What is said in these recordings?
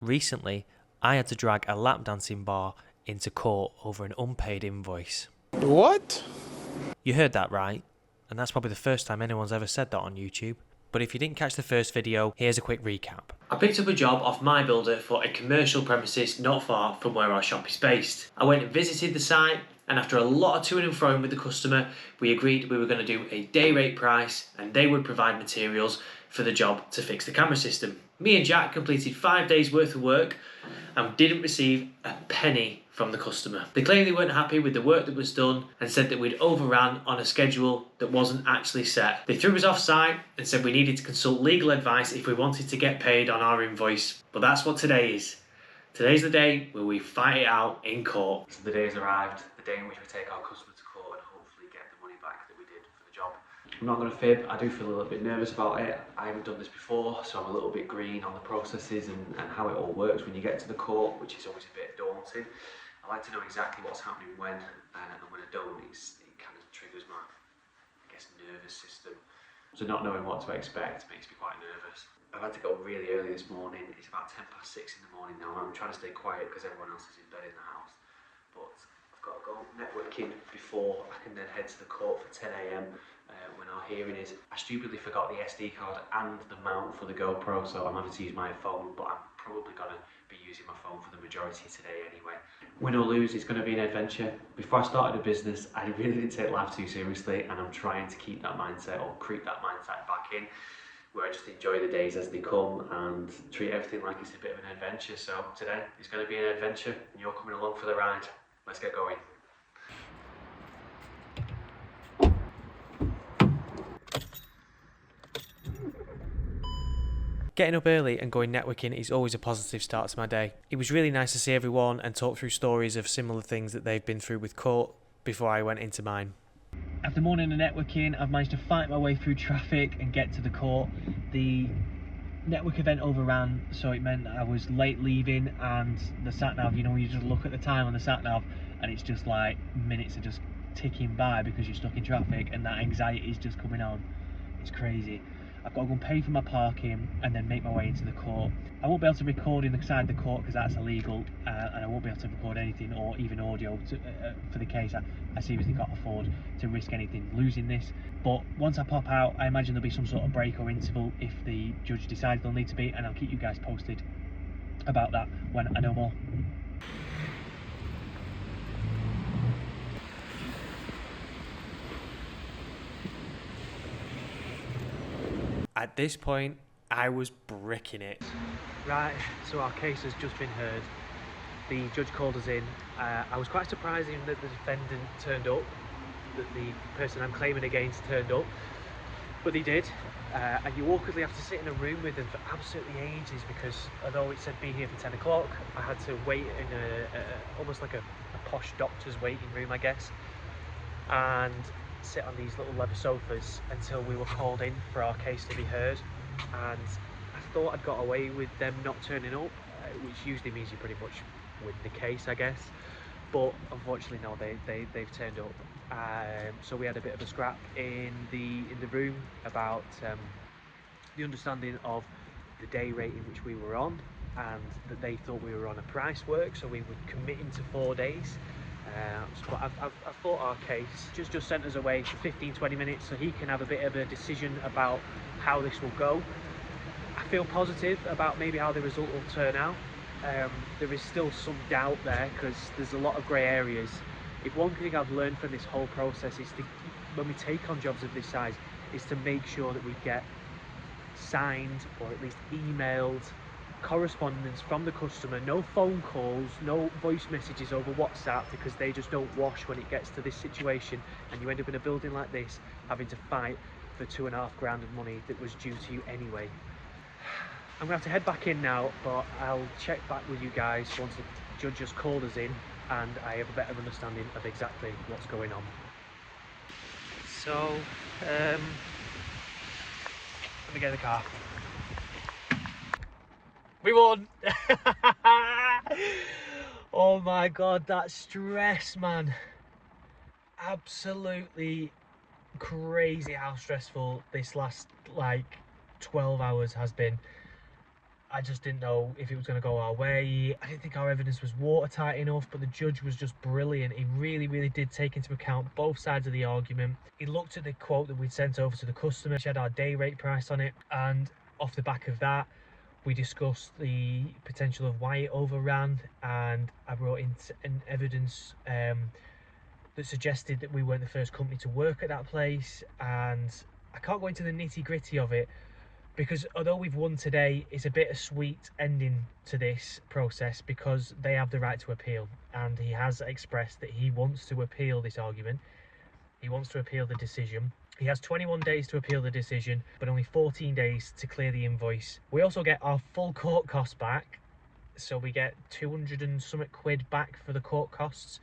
Recently, I had to drag a lap dancing bar into court over an unpaid invoice. What? You heard that right, and that's probably the first time anyone's ever said that on YouTube. But if you didn't catch the first video, here's a quick recap. I picked up a job off my builder for a commercial premises not far from where our shop is based. I went and visited the site, and after a lot of to and fro with the customer, we agreed we were going to do a day rate price and they would provide materials for the job to fix the camera system. Me and Jack completed 5 days worth of work and didn't receive a penny from the customer. They claimed they weren't happy with the work that was done and said that we'd overran on a schedule that wasn't actually set. They threw us off site and said we needed to consult legal advice if we wanted to get paid on our invoice. But that's what today is. Today's the day where we fight it out in court. So the day has arrived, the day in which we take our customer to court and hopefully get the money back that we did for the job. I'm not going to fib, I do feel a little bit nervous about it. I haven't done this before, so I'm a little bit green on the processes and how it all works when you get to the court, which is always a bit daunting. I like to know exactly what's happening when, and when I don't, it kind of triggers my, nervous system. So not knowing what to expect makes me quite nervous. I've had to go really early this morning. It's about 6:10 in the morning now. I'm trying to stay quiet because everyone else is in bed in the house. But I've got to go networking before I can then head to the court for 10 AM when our hearing is. I stupidly forgot the SD card and the mount for the GoPro, so I'm having to use my phone, but I'm probably going to be using my phone for the majority today anyway. Win or lose, it's going to be an adventure. Before I started a business, I really didn't take life too seriously, and I'm trying to keep that mindset or creep that mindset back in, where I just enjoy the days as they come and treat everything like it's a bit of an adventure. So today is going to be an adventure and you're coming along for the ride. Let's get going. Getting up early and going networking is always a positive start to my day. It was really nice to see everyone and talk through stories of similar things that they've been through with court before I went into mine. After morning of networking, I've managed to fight my way through traffic and get to the court. The network event overran, so it meant that I was late leaving, and the sat-nav, you know, you just look at the time on the sat-nav and it's just like minutes are just ticking by because you're stuck in traffic, and that anxiety is just coming on. It's crazy. I've got to go and pay for my parking and then make my way into the court. I won't be able to record in the side of the court because that's illegal, and I won't be able to record anything or even audio for the case. I seriously can't afford to risk anything losing this. But once I pop out, I imagine there'll be some sort of break or interval if the judge decides there'll need to be, and I'll keep you guys posted about that when I know more. At this point, I was bricking it. Right, so our case has just been heard. The judge called us in. I was quite surprised even that the defendant turned up, that the person I'm claiming against turned up, but they did. And you awkwardly have to sit in a room with them for absolutely ages because although it said be here for 10 o'clock, I had to wait in almost like a posh doctor's waiting room, I guess, and sit on these little leather sofas until we were called in for our case to be heard. And I thought I'd got away with them not turning up, which usually means you pretty much win the case, I guess, but unfortunately no, they've turned up. So we had a bit of a scrap in the room about the understanding of the day rate in which we were on, and that they thought we were on a price work, so we were committing to 4 days. But I've fought our case. Just sent us away for 15-20 minutes so he can have a bit of a decision about how this will go. I feel positive about maybe how the result will turn out. There is still some doubt there because there's a lot of grey areas. If one thing I've learned from this whole process is to, when we take on jobs of this size, is to make sure that we get signed or at least emailed correspondence from the customer, no phone calls, no voice messages over WhatsApp, because they just don't wash when it gets to this situation and you end up in a building like this having to fight for $2.5 grand of money that was due to you anyway. I'm gonna have to head back in now, but I'll check back with you guys once the judge has called us in and I have a better understanding of exactly what's going on. So let me get in the car. We won! Oh my god, that stress, man. Absolutely crazy how stressful this last like 12 hours has been. I just didn't know if it was going to go our way. I didn't think our evidence was watertight enough, but the judge was just brilliant. He really did take into account both sides of the argument. He looked at the quote that we'd sent over to the customer, which had our day rate price on it, and off the back of that, we discussed the potential of why it overran, and I brought in evidence that suggested that we weren't the first company to work at that place, and I can't go into the nitty-gritty of it, because although we've won today, it's a bit of sweet ending to this process because they have the right to appeal, and he has expressed that he wants to appeal this argument. He wants to appeal the decision. He has 21 days to appeal the decision, but only 14 days to clear the invoice. We also get our full court costs back, so we get 200 and something quid back for the court costs,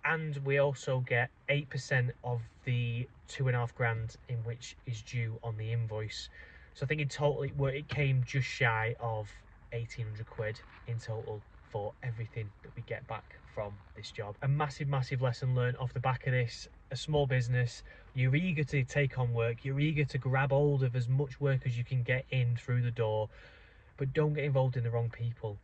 and we also get 8% of the 2.5 grand in which is due on the invoice. So I think in total it came just shy of 1,800 quid in total for everything that we get back from this job. A massive lesson learned off the back of this. A small business, you're eager to take on work, you're eager to grab hold of as much work as you can get in through the door, but don't get involved in the wrong people,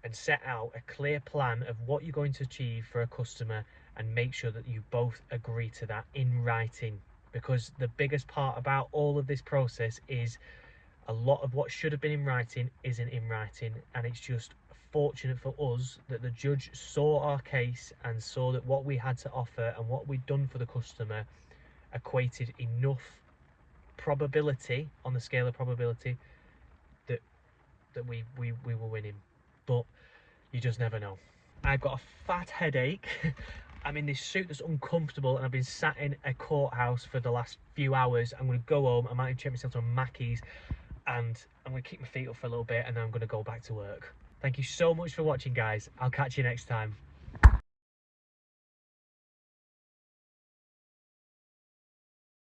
and set out a clear plan of what you're going to achieve for a customer, and make sure that you both agree to that in writing, because the biggest part about all of this process is a lot of what should have been in writing isn't in writing, and it's just fortunate for us that the judge saw our case and saw that what we had to offer and what we'd done for the customer equated enough probability on the scale of probability that we were winning. But you just never know. I've got a fat headache. I'm in this suit that's uncomfortable, and I've been sat in a courthouse for the last few hours. I'm going to go home. I might check myself on Mackey's, and I'm going to keep my feet up for a little bit, and then I'm going to go back to work. Thank you so much for watching, guys. I'll catch you next time.